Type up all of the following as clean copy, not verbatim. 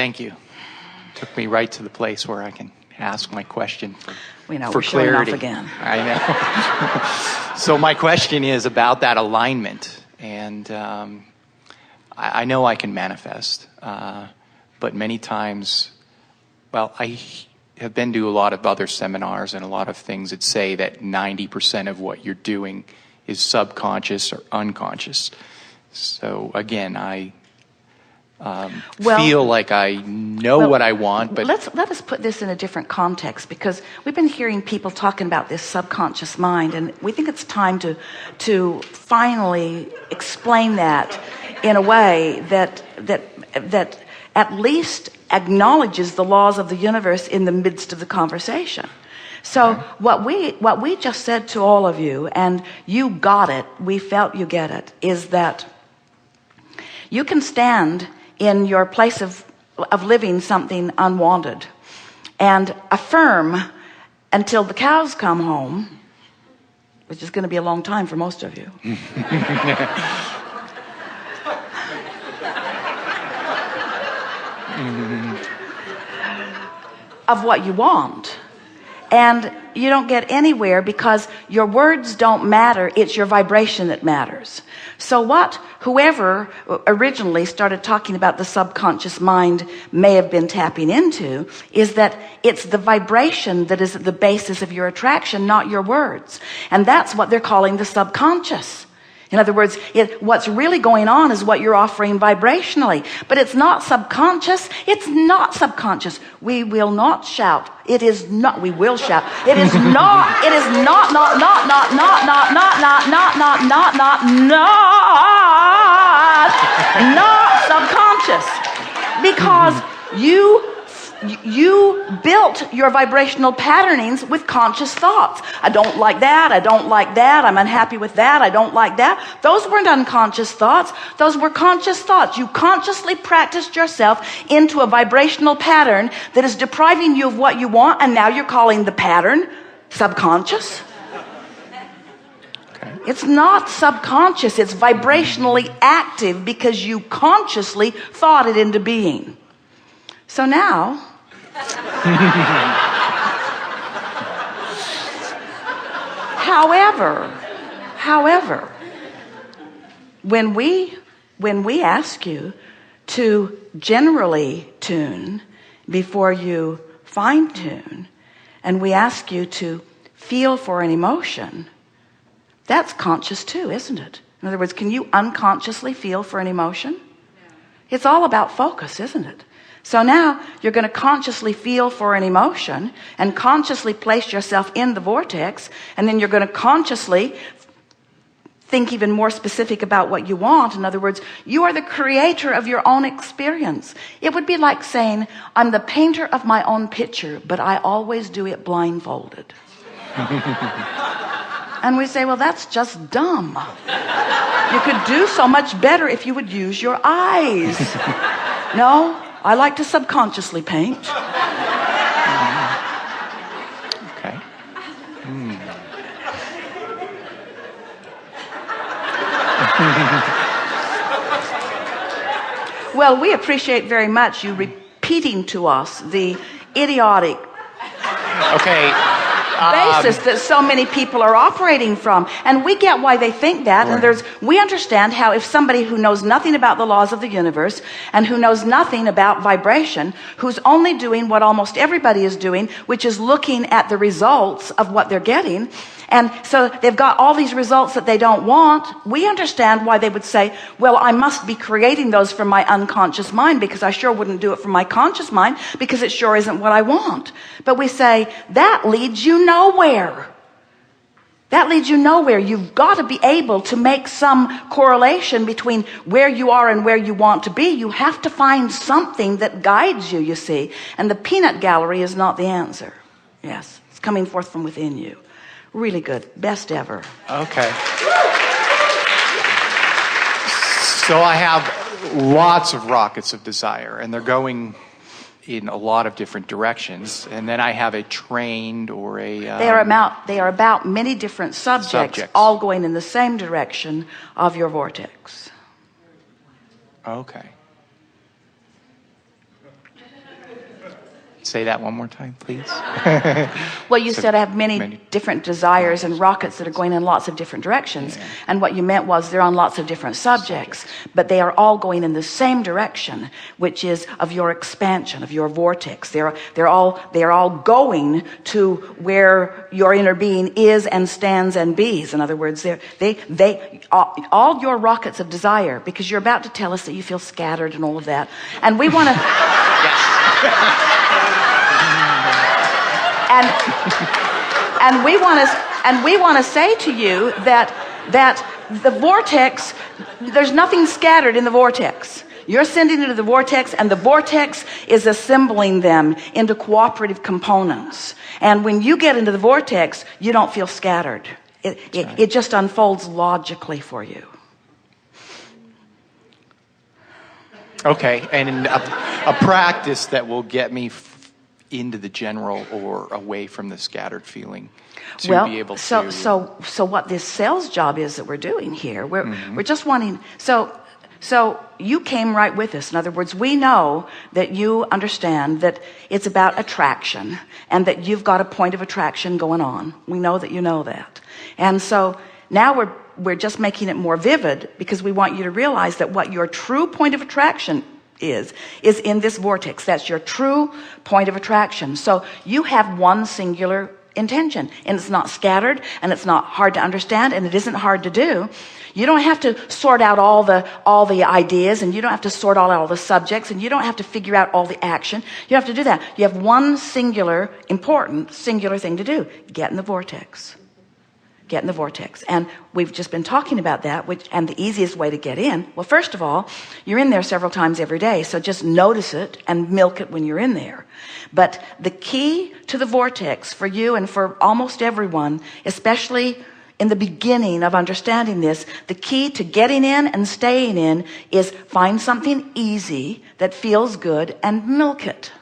Thank you. Took me right to the place where I can ask my question We know for we're showing off clarity. again. I know. So my question is about that alignment, and I know I can manifest, but many times, well, I have been to a lot of other seminars and a lot of things that say that 90% of what you're doing is subconscious or unconscious. So again, I feel like I know what I want, but let us put this in a different context, because we've been hearing people talking about this subconscious mind, and we think it's time to finally explain that in a way that at least acknowledges the laws of the universe in the midst of the conversation. So what we just said to all of you, and you got it, we felt you get it, is that you can stand in your place of living something unwanted and affirm until the cows come home, which is going to be a long time for most of you. Of what you want. And you don't get anywhere because your words don't matter. It's your vibration that matters. So whoever originally started talking about the subconscious mind may have been tapping into is that it's the vibration that is at the basis of your attraction, not your words. And that's what they're calling the subconscious. In other words, what's really going on is what you're offering vibrationally. But it's not subconscious. It's not subconscious. We will not shout. It is not. We will shout. It is not. It is not subconscious. Because you built your vibrational patternings with conscious thoughts. I don't like that. I don't like that. I'm unhappy with that. I don't like that. Those weren't unconscious thoughts. Those were conscious thoughts. You consciously practiced yourself into a vibrational pattern that is depriving you of what you want, and now you're calling the pattern subconscious. Okay. It's not subconscious. It's vibrationally active because you consciously thought it into being. So now, however, when we ask you to generally tune before you fine tune, and we ask you to feel for an emotion, that's conscious too, isn't it? In other words, can you unconsciously feel for an emotion? It's all about focus, isn't it? So now you're going to consciously feel for an emotion and consciously place yourself in the vortex, and then you're going to consciously think even more specific about what you want. In other words, you are the creator of your own experience. It would be like saying, I'm the painter of my own picture, but I always do it blindfolded. And we say, well, that's just dumb. You could do so much better if you would use your eyes. No, I like to subconsciously paint. Okay. Well, we appreciate very much you repeating to us the idiotic basis that so many people are operating from. And we get why they think that. Right. And we understand how if somebody who knows nothing about the laws of the universe and who knows nothing about vibration, who's only doing what almost everybody is doing, which is looking at the results of what they're getting, and so they've got all these results that they don't want, we understand why they would say, well, I must be creating those from my unconscious mind, because I sure wouldn't do it from my conscious mind, because it sure isn't what I want. But we say, that leads you nowhere. That leads you nowhere. You've got to be able to make some correlation between where you are and where you want to be. You have to find something that guides you, you see. And the peanut gallery is not the answer. Yes, it's coming forth from within you. Really good. Best ever. Okay. So I have lots of rockets of desire, and they're going in a lot of different directions. And then I have a trained or a... They are about many different subjects, all going in the same direction of your vortex. Okay. Say that one more time, please. Well, you said I have many different desires and rockets that are going in lots of different directions. Yeah. And what you meant was they're on lots of different subjects, but they are all going in the same direction, which is of your expansion, of your vortex. They're all going to where your inner being is and stands and bees. In other words, all your rockets of desire, because you're about to tell us that you feel scattered and all of that. And we want to... Yes. And we want to say to you that the vortex, there's nothing scattered in the vortex. You're sending it to the vortex, and the vortex is assembling them into cooperative components. And when you get into the vortex, you don't feel scattered. It just unfolds logically for you. Okay, and a practice that will get me into the general or away from the scattered feeling to be able to... So what this sales job is that we're doing here, we're just wanting... So you came right with us. In other words, we know that you understand that it's about attraction and that you've got a point of attraction going on. We know that you know that. And so now we're just making it more vivid because we want you to realize that what your true point of attraction is in this vortex. That's your true point of attraction. So you have one singular intention, and it's not scattered, and it's not hard to understand, and it isn't hard to do. You don't have to sort out all the ideas, and you don't have to sort out all the subjects, and you don't have to figure out all the action. You don't have to do that. You have one important singular thing to do. Get in the vortex. Get in the vortex. And we've just been talking about that, and the easiest way to get in. Well, first of all, you're in there several times every day, so just notice it and milk it when you're in there. But the key to the vortex for you and for almost everyone, especially in the beginning of understanding this, the key to getting in and staying in is find something easy that feels good and milk it.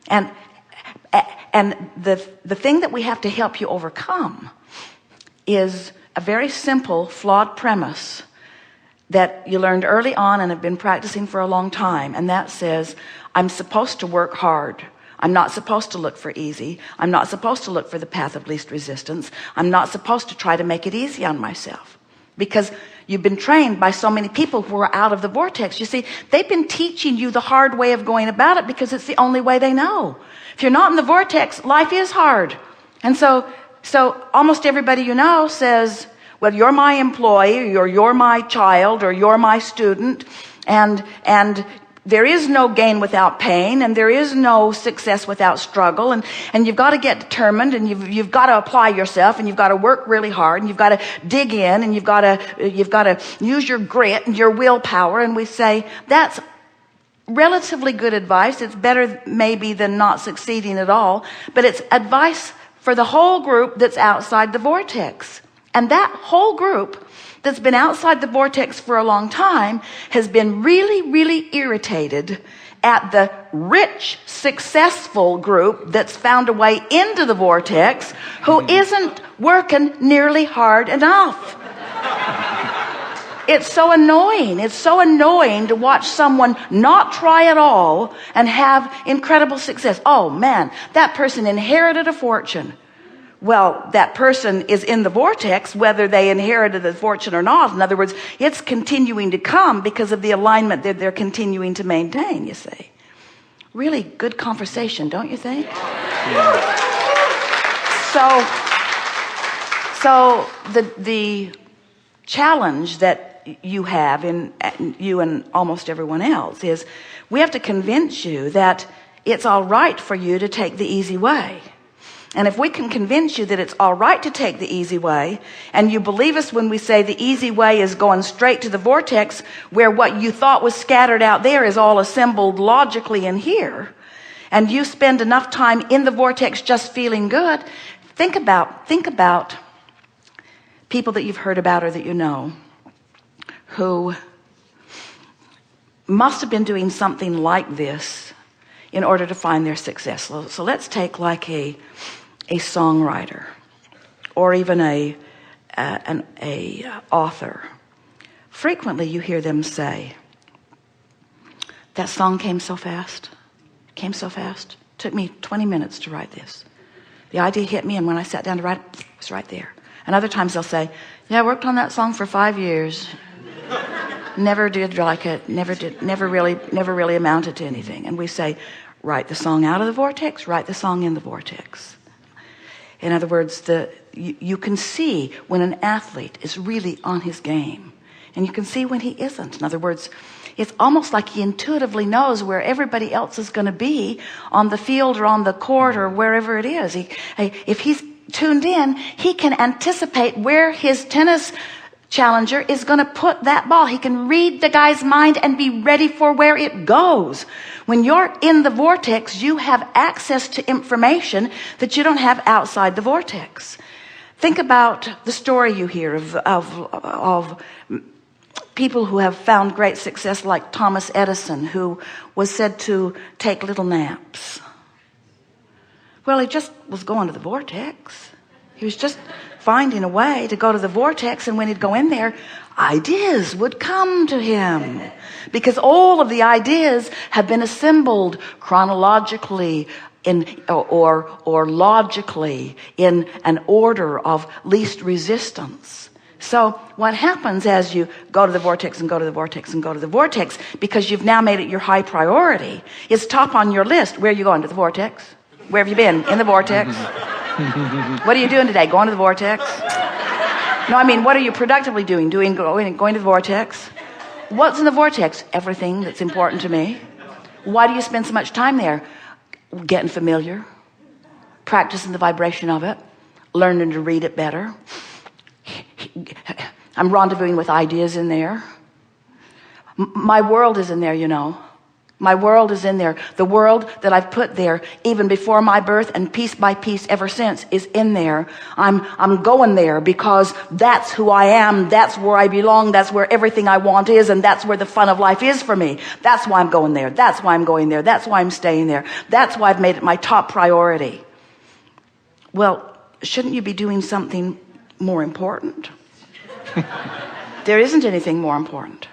And the thing that we have to help you overcome is a very simple, flawed premise that you learned early on and have been practicing for a long time. And that says, I'm supposed to work hard. I'm not supposed to look for easy. I'm not supposed to look for the path of least resistance. I'm not supposed to try to make it easy on myself. Because you've been trained by so many people who are out of the vortex. You see, they've been teaching you the hard way of going about it because it's the only way they know. If you're not in the vortex, life is hard. And so almost everybody you know says, well, you're my employee, or you're my child, or you're my student, and there is no gain without pain, and there is no success without struggle, and you've got to get determined, and you've got to apply yourself, and you've got to work really hard, and you've got to dig in, and you've got to use your grit and your willpower. And we say that's relatively good advice. It's better maybe than not succeeding at all, but it's advice for the whole group that's outside the vortex. And that whole group that's been outside the vortex for a long time has been really, really irritated at the rich, successful group that's found a way into the vortex who isn't working nearly hard enough. It's so annoying. It's so annoying to watch someone not try at all and have incredible success. Oh man, that person inherited a fortune. Well, that person is in the vortex, whether they inherited the fortune or not. In other words, it's continuing to come because of the alignment that they're continuing to maintain, you see. Really good conversation, don't you think? Yeah. So the challenge that you have in you and almost everyone else is we have to convince you that it's all right for you to take the easy way. And if we can convince you that it's all right to take the easy way, and you believe us when we say the easy way is going straight to the vortex, where what you thought was scattered out there is all assembled logically in here, and you spend enough time in the vortex just feeling good, think about people that you've heard about or that you know who must have been doing something like this in order to find their success. So let's take like a songwriter, or even an author. Frequently you hear them say, that song came so fast. Came so fast. Took me 20 minutes to write this. The idea hit me, and when I sat down to write it, it was right there. And other times they'll say, yeah, I worked on that song for 5 years. Never did like it. Never really amounted to anything. And we say, write the song out of the vortex, write the song in the vortex. In other words, you can see when an athlete is really on his game, and you can see when he isn't. In other words, it's almost like he intuitively knows where everybody else is going to be on the field or on the court or wherever it is. If he's tuned in, he can anticipate where his tennis challenger is going to put that ball. He can read the guy's mind and be ready for where it goes. When you're in the vortex, you have access to information that you don't have outside the vortex. Think about the story you hear of people who have found great success, like Thomas Edison, who was said to take little naps. Well, he just was going to the vortex. He was just finding a way to go to the vortex, and when he'd go in there, ideas would come to him, because all of the ideas have been assembled chronologically or logically in an order of least resistance. So what happens as you go to the vortex and go to the vortex and go to the vortex, because you've now made it your high priority, is top on your list. Where are you going? To the vortex? Where have you been? In the vortex. What are you doing today? Going to the vortex? No, I mean, what are you productively doing? Going to the vortex? What's in the vortex? Everything that's important to me. Why do you spend so much time there? Getting familiar, practicing the vibration of it, learning to read it better. I'm rendezvousing with ideas in there. My world is in there, you know. My world is in there. The world that I've put there even before my birth, and piece by piece ever since, is in there. I'm going there because that's who I am. That's where I belong. That's where everything I want is, and that's where the fun of life is for me. That's why I'm going there. That's why I'm going there. That's why I'm staying there. That's why I've made it my top priority. Well, shouldn't you be doing something more important? There isn't anything more important.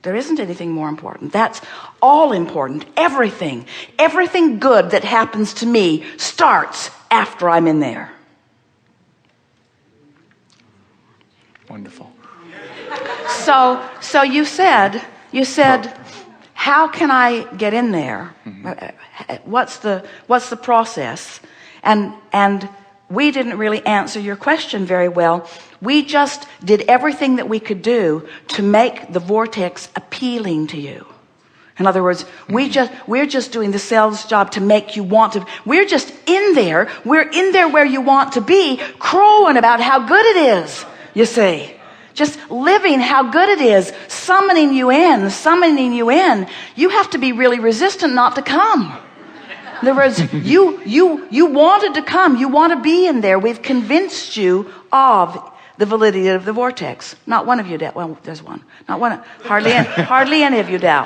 There isn't anything more important. That's all important. Everything good that happens to me starts after I'm in there. Wonderful. So you said, how can I get in there? Mm-hmm. What's the process? And we didn't really answer your question very well. We just did everything that we could do to make the vortex appealing to you. In other words, we're just doing the sales job to make you want to. We're just in there. We're in there where you want to be, crowing about how good it is, you see. Just living how good it is, summoning you in. You have to be really resistant not to come. In other words, you wanted to come. You want to be in there. We've convinced you of the validity of the vortex. Not one of you doubt. Well, there's one. Not one. Hardly any of you doubt.